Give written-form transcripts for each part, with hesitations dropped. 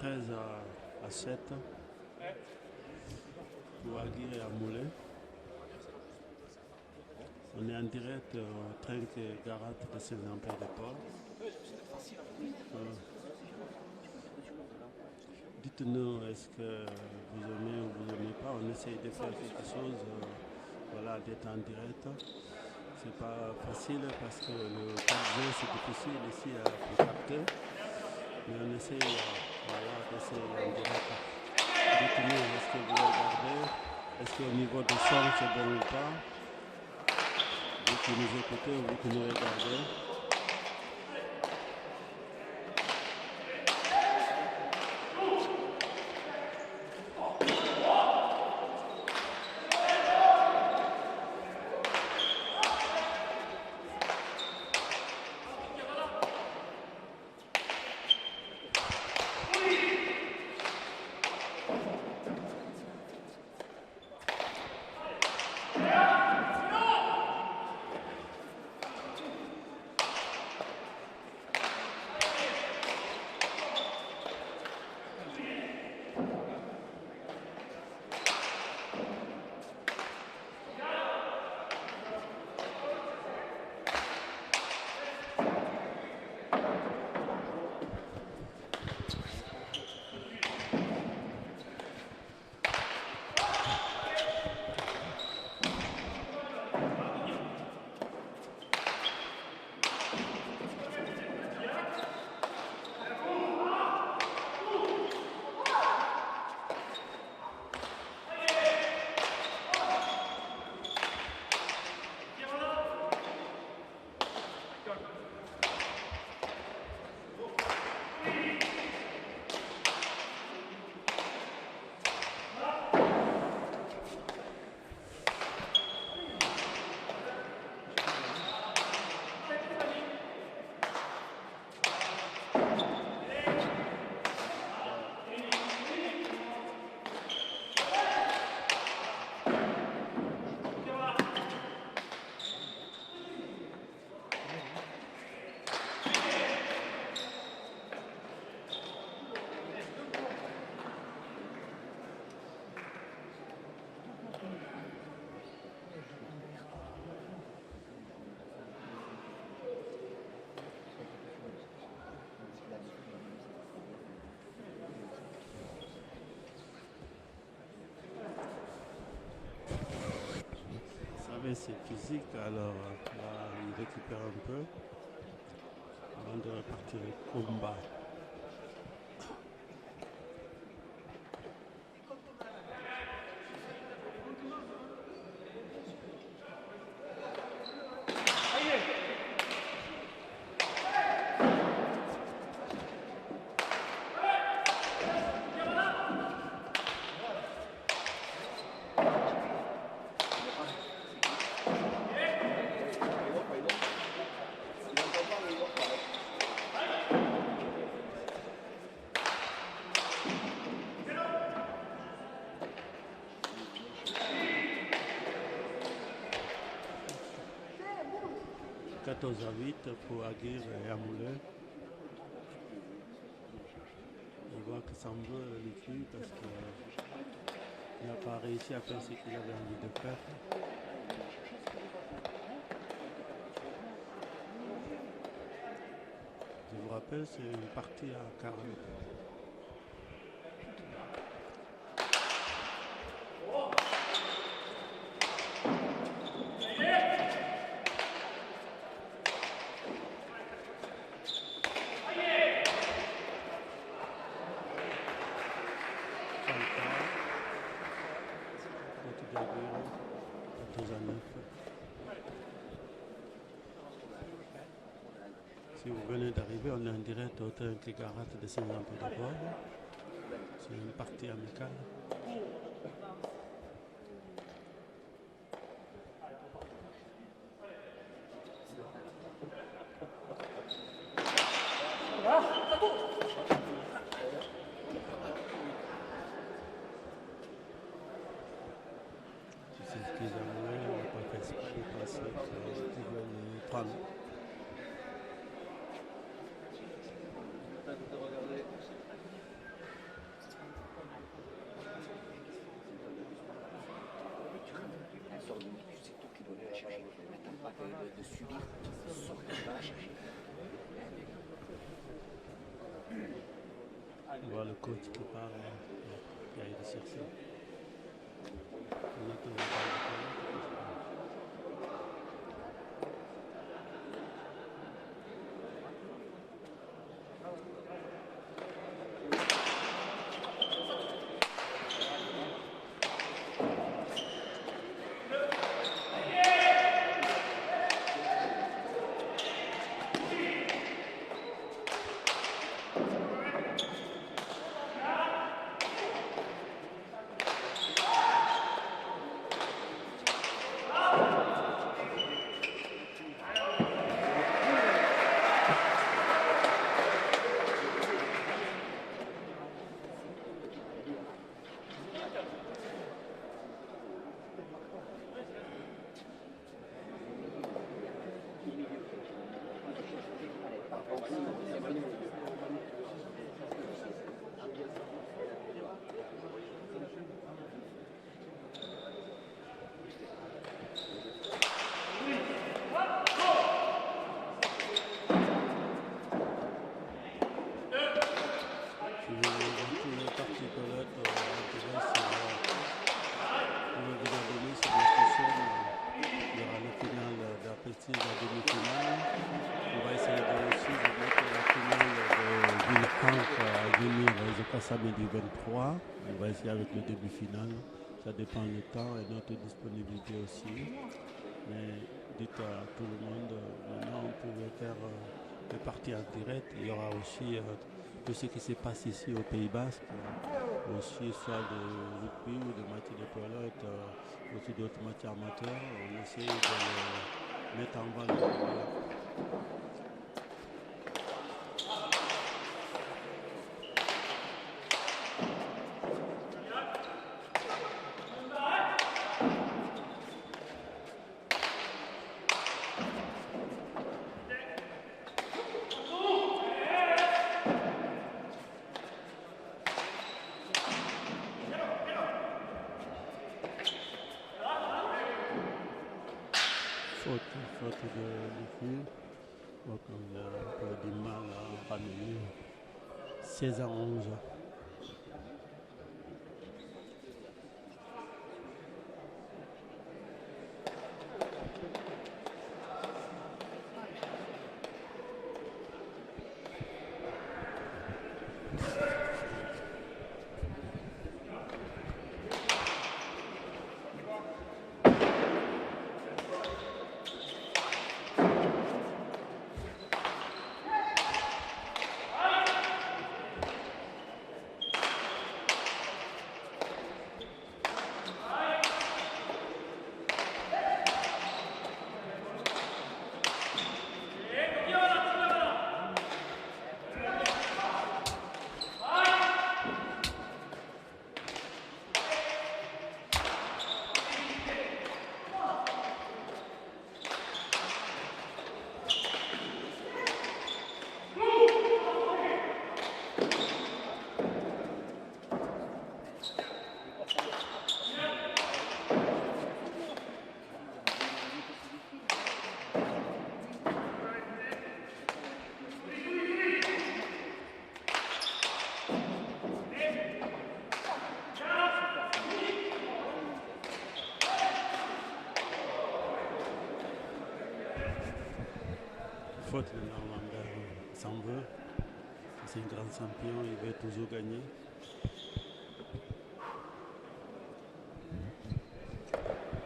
13 à 7 pour Aguirre et Amoulin. On est en direct au train que Garat de Saint-Lambert de Port. Dites-nous, est-ce que vous aimez ou vous n'aimez pas? On essaye de faire quelque chose, voilà, d'être en direct. C'est pas facile parce que le 4G c'est difficile ici pour capter. Mais on essaye, voilà, d'essayer en direct. Dites-nous, est-ce que vous regardez? Est-ce qu'au niveau du son c'est bon ou pas? Vous qui nous écoutez ou vous qui nous regardez? C'est physique, alors là il récupère un peu avant de repartir au combat. « 14 à 8 pour Aguirre et Amoulin. On voit que ça me veut le cul parce qu'il n'a pas réussi à faire ce qu'il avait envie de faire. Je vous rappelle, c'est une partie à 40. Si vous venez d'arriver, on est en direct au train qui Garat de Saint-Lambert de Port. C'est une partie amicale. C'est ce qu'ils avaient, on n'a pas fait exprès de passer, ils veulent prendre. On voit le coach qui parle, qui a été chercher. On attend le ball. Samedi 23, on va essayer avec le début final, ça dépend du temps et notre disponibilité aussi. Mais dites à tout le monde, maintenant on pouvait faire des parties en direct. Il y aura aussi tout ce qui se passe ici au Pays Basque, aussi soit de rugby ou de matchs de toilette, aussi d'autres matchs amateurs. On essaie de les mettre en valeur. Faute de l'équipe, donc on a un peu du mal à ramener 16 à 11. Faute de Normandin s'en veut. C'est un grand champion, il veut toujours gagner.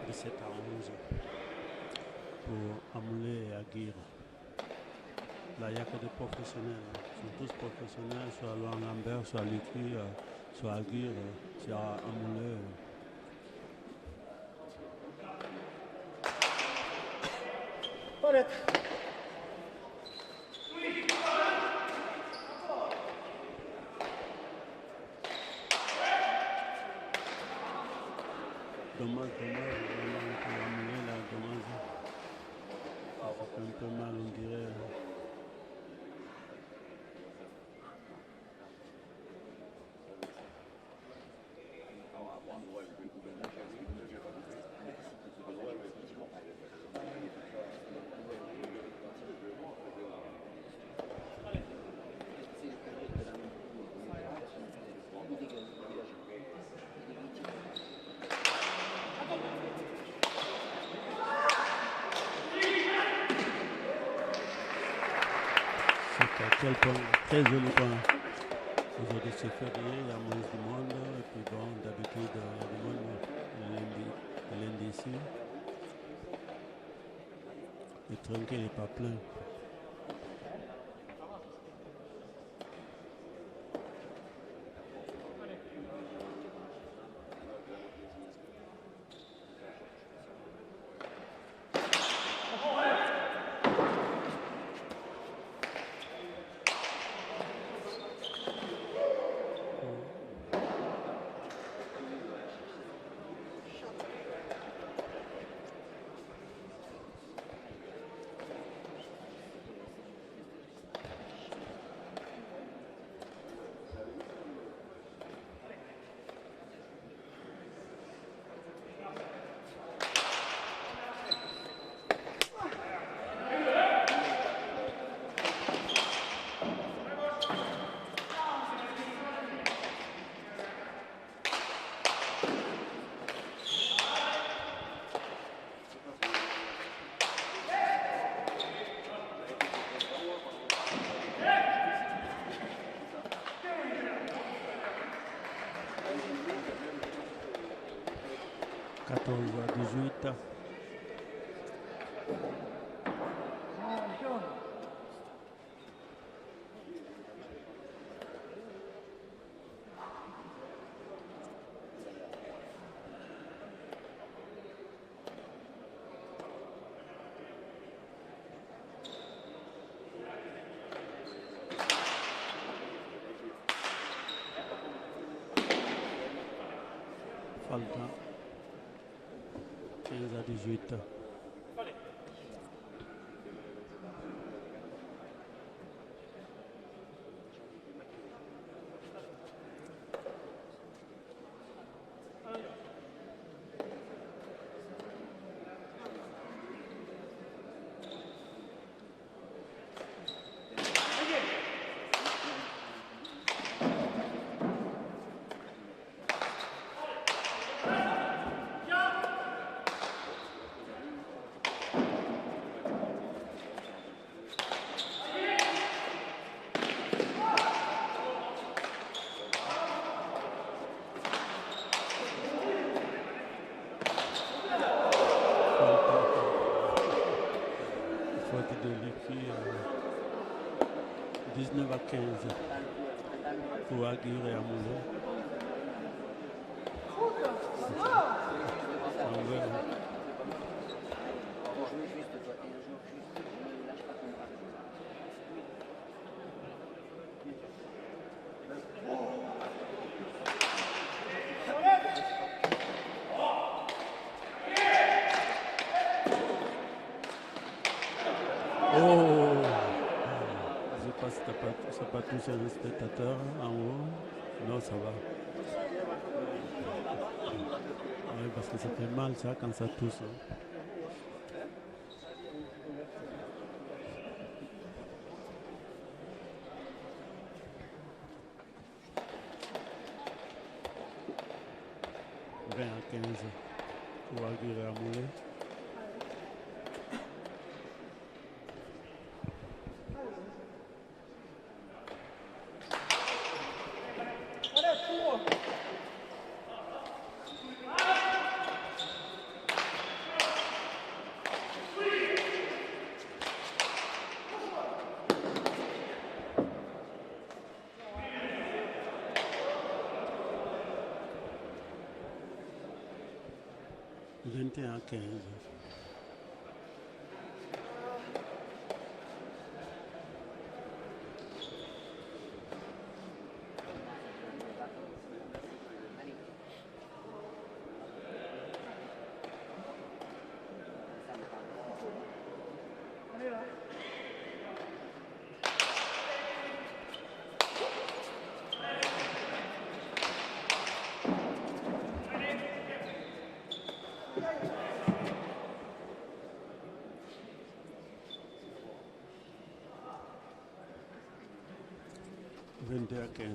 17 à 11 pour Amoulé et Aguirre. Là, il n'y a que des professionnels. Ils sont tous professionnels, soit Laurent Lambert, soit Lucu, soit Aguirre, soit Amoulé. Dommage, vraiment, pour Amoulé, là, dommage. Ça fait un peu mal, on dirait. quel point, très joli point. Aujourd'hui c'est férié, il y a moins de monde, et puis bon, d'habitude il y a du monde lundi ici. Le trinquet n'est pas plein. À 18. Falta 15 à 18. Faute de l'équipe 19 à 15 pour Aguirre et Amoulou. Oh, je ne sais pas si ça n'a pas touché le spectateur en haut. Non, ça va. Oui, parce que ça fait mal ça quand ça touche. Hein. À 15 pour Aguirre à Moulet. À 15. À 15.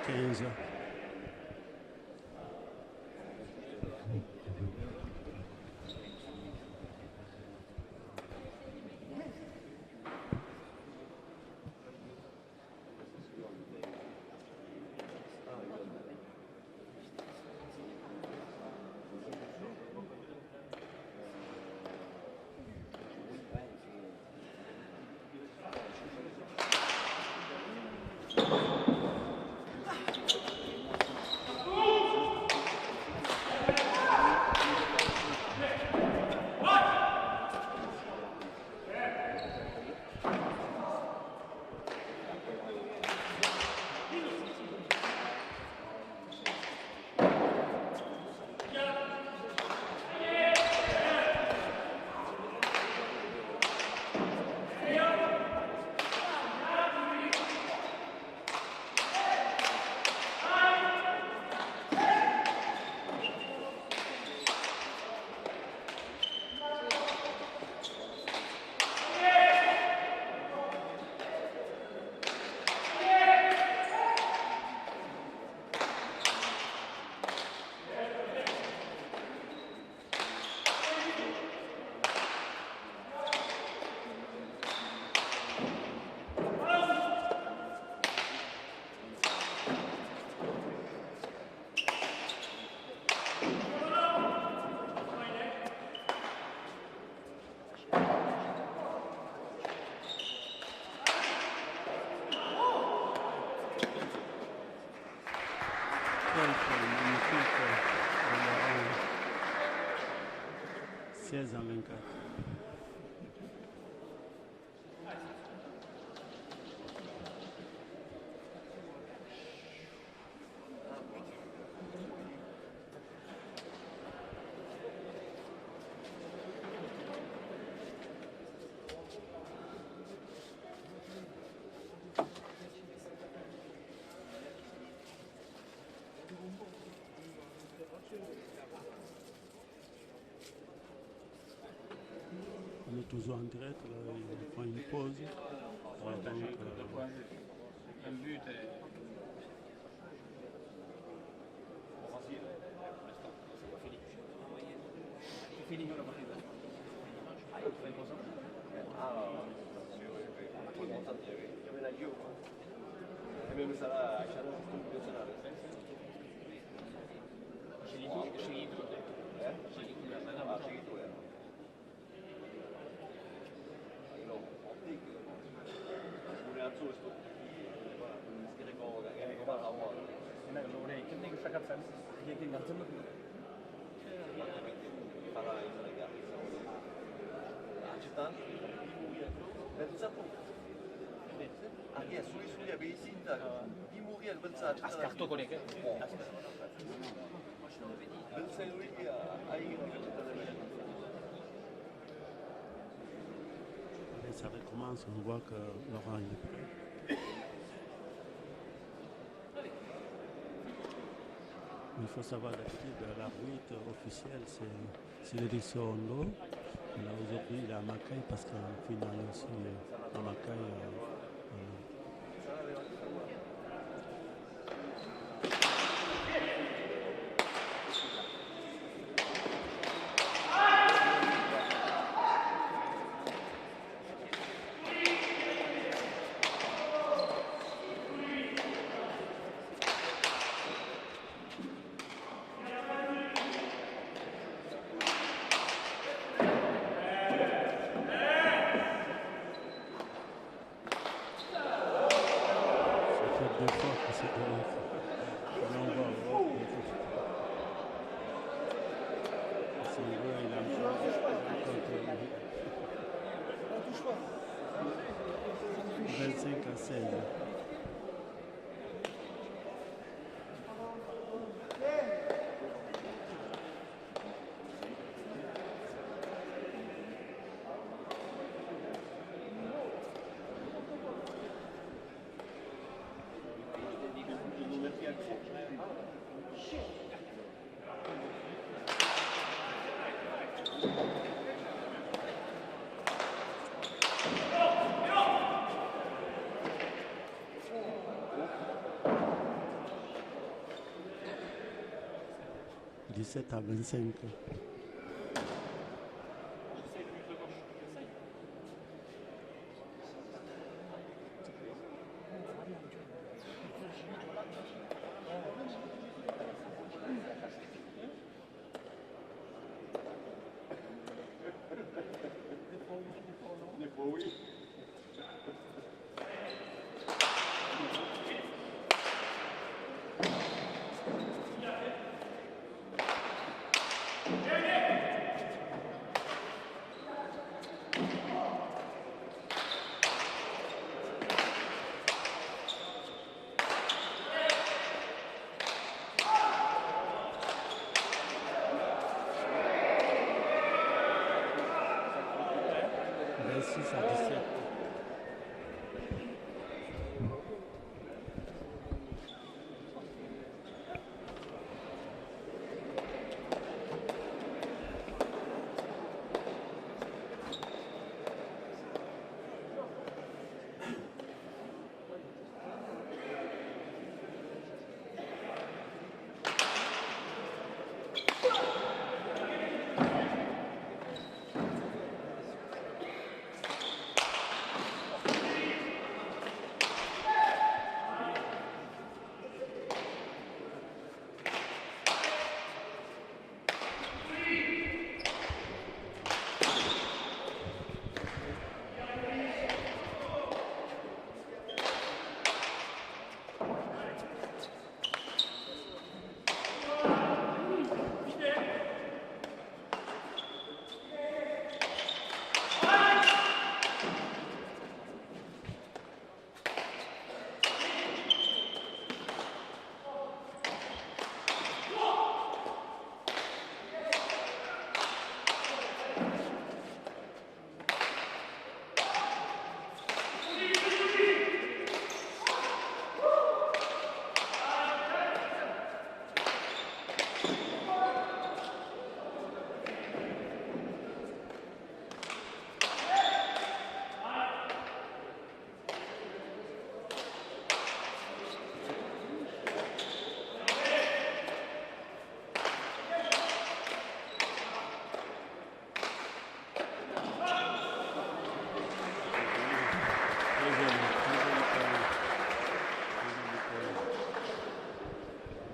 15. Magnifique. 16 à 24. On est toujours en direct, là, on prend une pause. Un but est fini la partita. Fai cosa? Scegli tu? Scegli tu. Scegli tu. Kenny questa canzone? Che canzone? Ascarto con che? Ça recommence, on voit que Laurent est prêt. Il faut savoir d'habitude, l'arbitre officiel, c'est l'édition Ondo. Là, aujourd'hui, il est à Macaï parce qu'en finale aussi, à Macaï. Cédric. Là, on va voir. C'est vrai, il a encore. On touche pas. 25 à 16. « 17 à 25.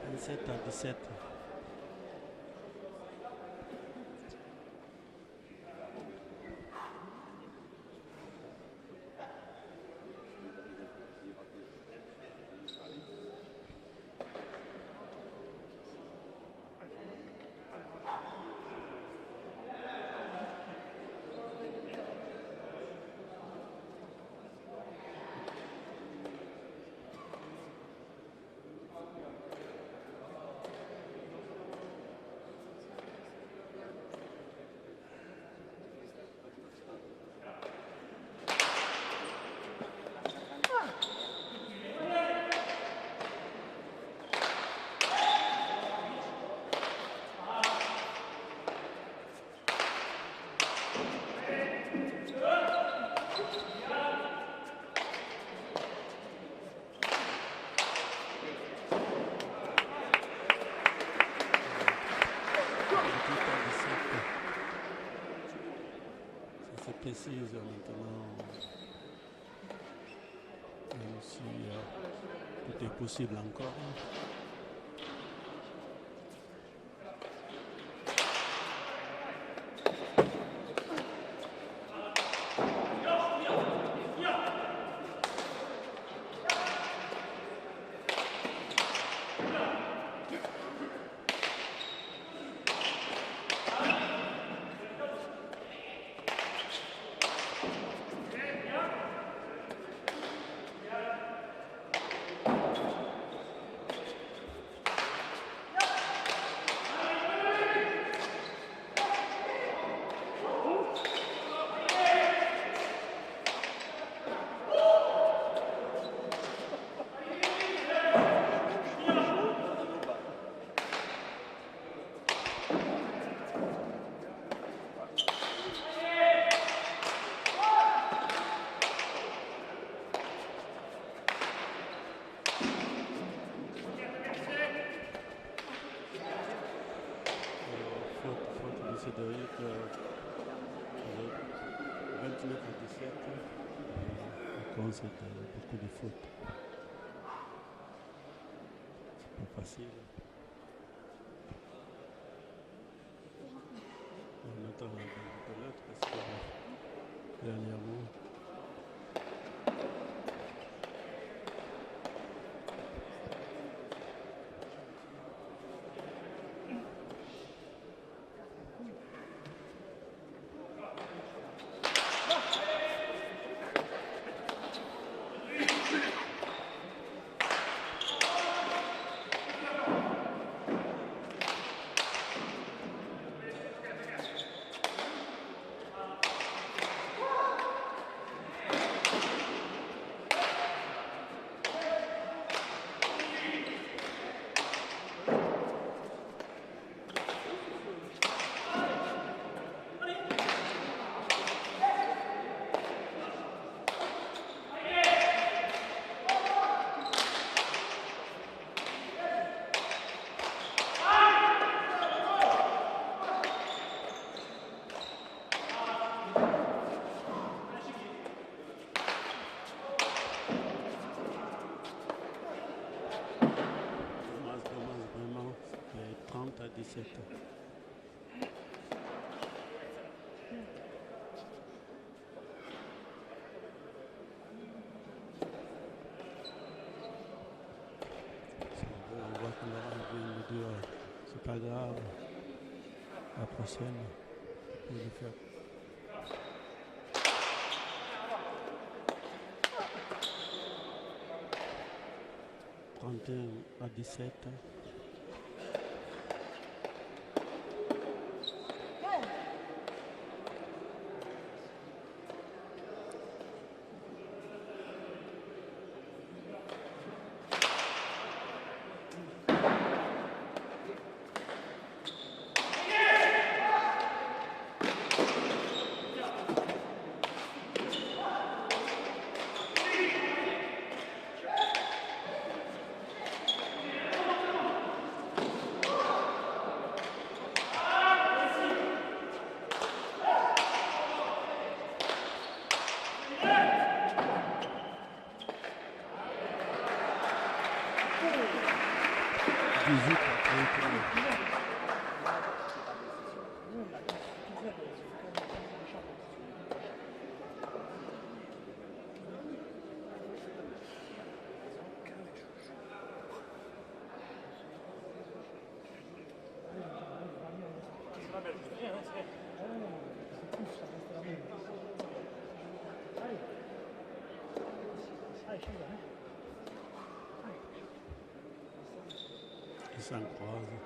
À 17. À 17. Précise maintenant, même si tout est possible encore. 29 à 17, on concède beaucoup de fautes. C'est pas facile. On attend la pelote parce que dernièrement, dommage vraiment, c'est 30 à 17. On voit que Laurent vient de dire c'est pas grave, la prochaine, pour le faire. À 17. Ils s'en croisent.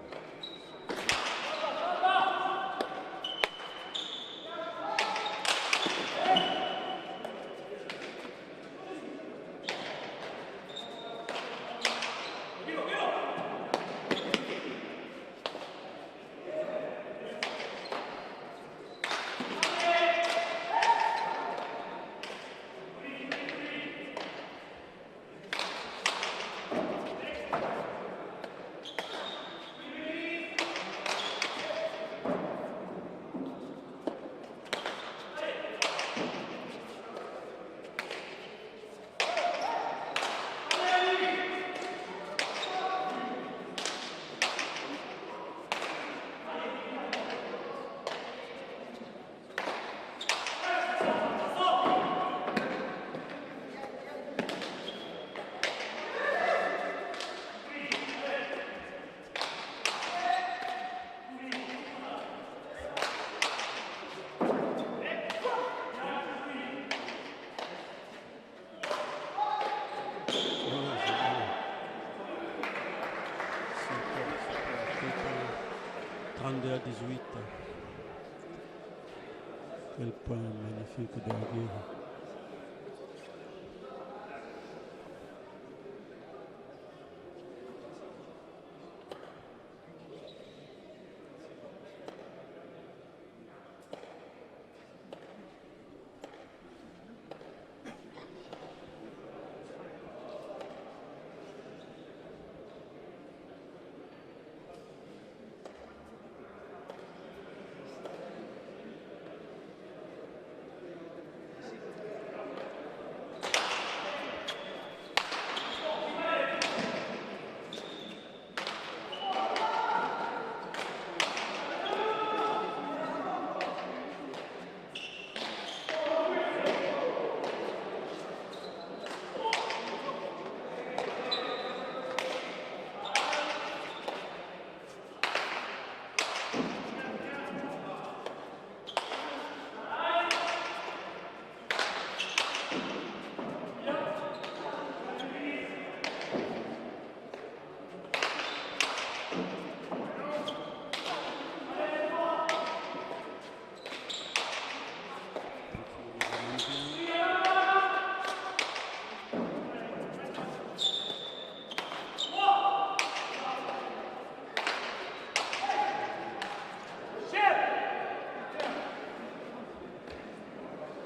À 18. Quel point magnifique de Aguirre.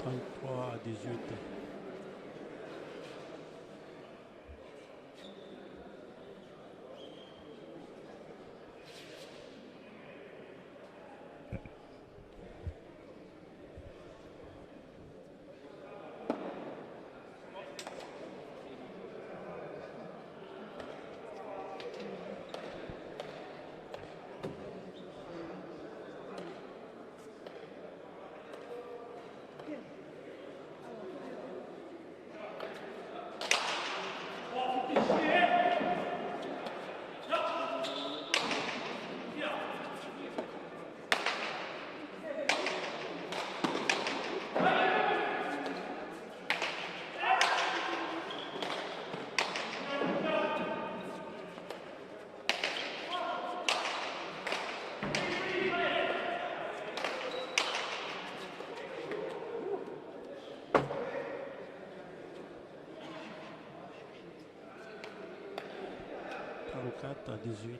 33-18. À 18.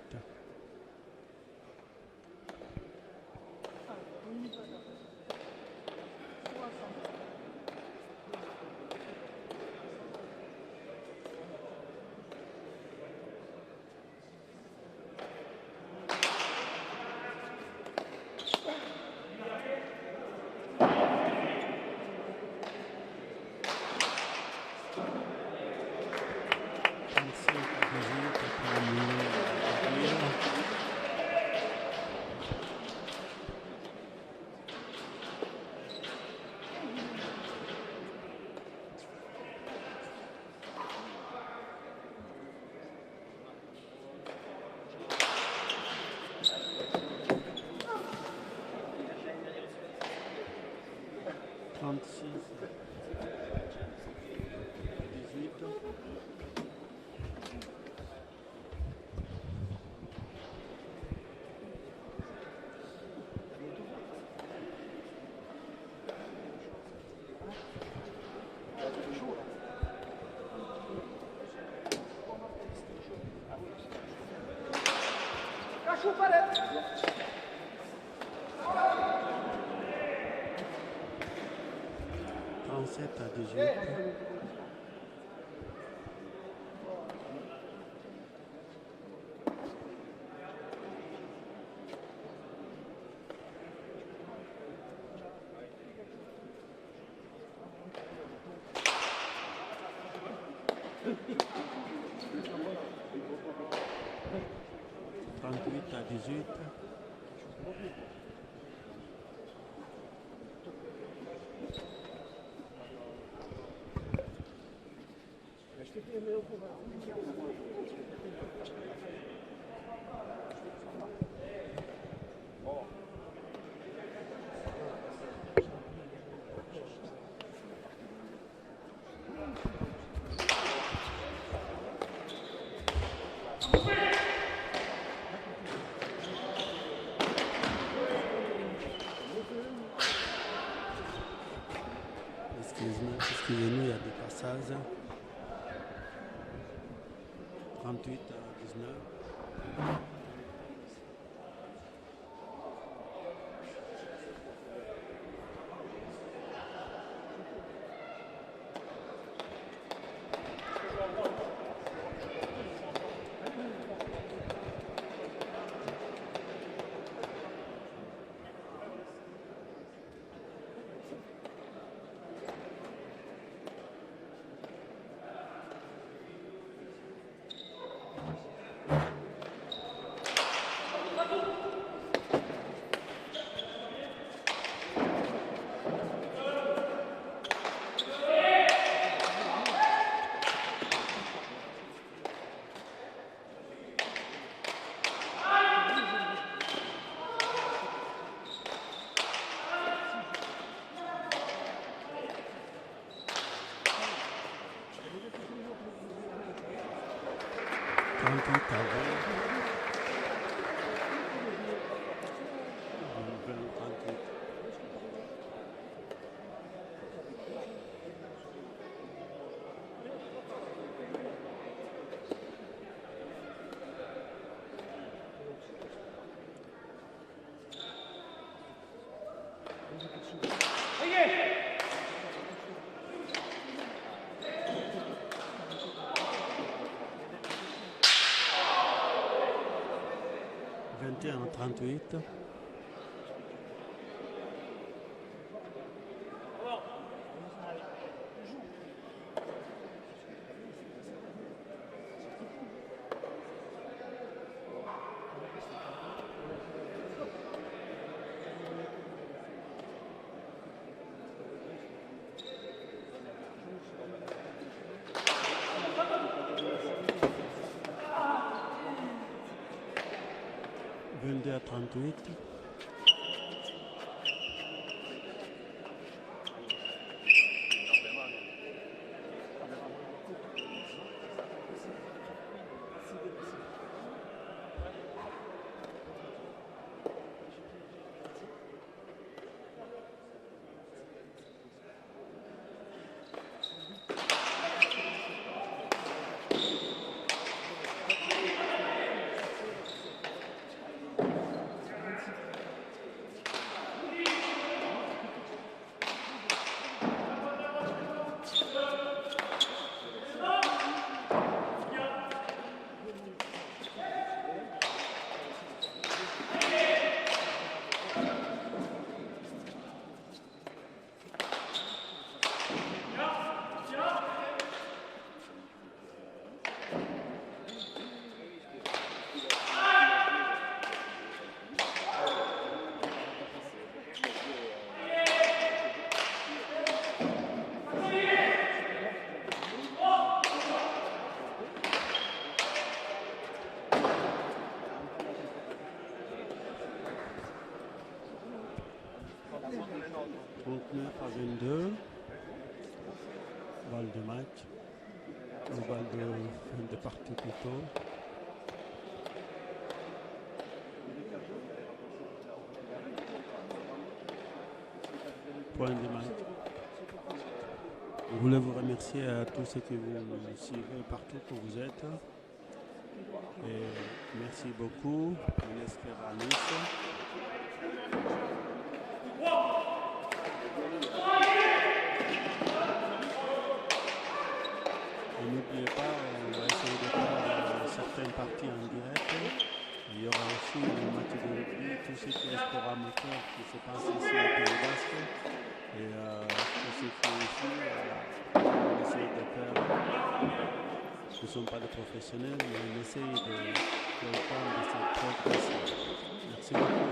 À 18. À 18. Excusez-nous, il y a des passages. 38 à 19. 21-38. À 38. À 22, balle de match, ou balle de fin de partie plutôt. Point de match. Je voulais vous remercier à tous ceux qui vous suivez partout où vous êtes. Et merci beaucoup. Et n'oubliez pas, on va essayer de faire certaines parties en direct. Il y aura aussi le match de rugby, tout ce qui est sport amateur qui se passe ici au Pays Basque. Et tout ce qui est ici, on va essayer de faire. Nous ne sommes pas des professionnels, mais on essaye de prendre de cette progression. Merci beaucoup.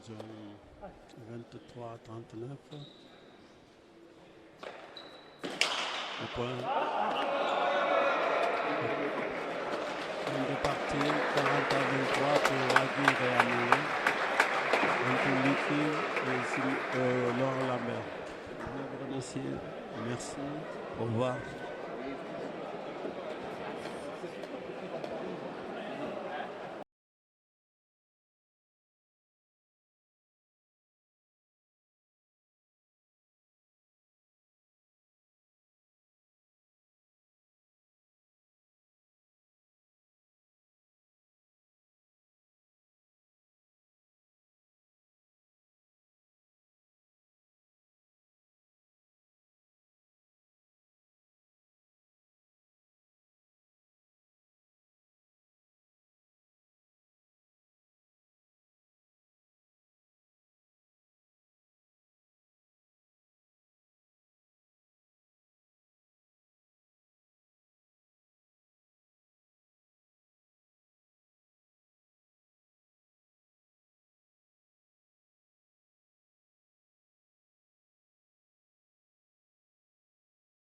Ils ont 23-39. Le point. On est parti 40-23 pour Agui et Amour. Entre Lucky et Laurent Lambert. Je vous remercie. Merci. Au revoir.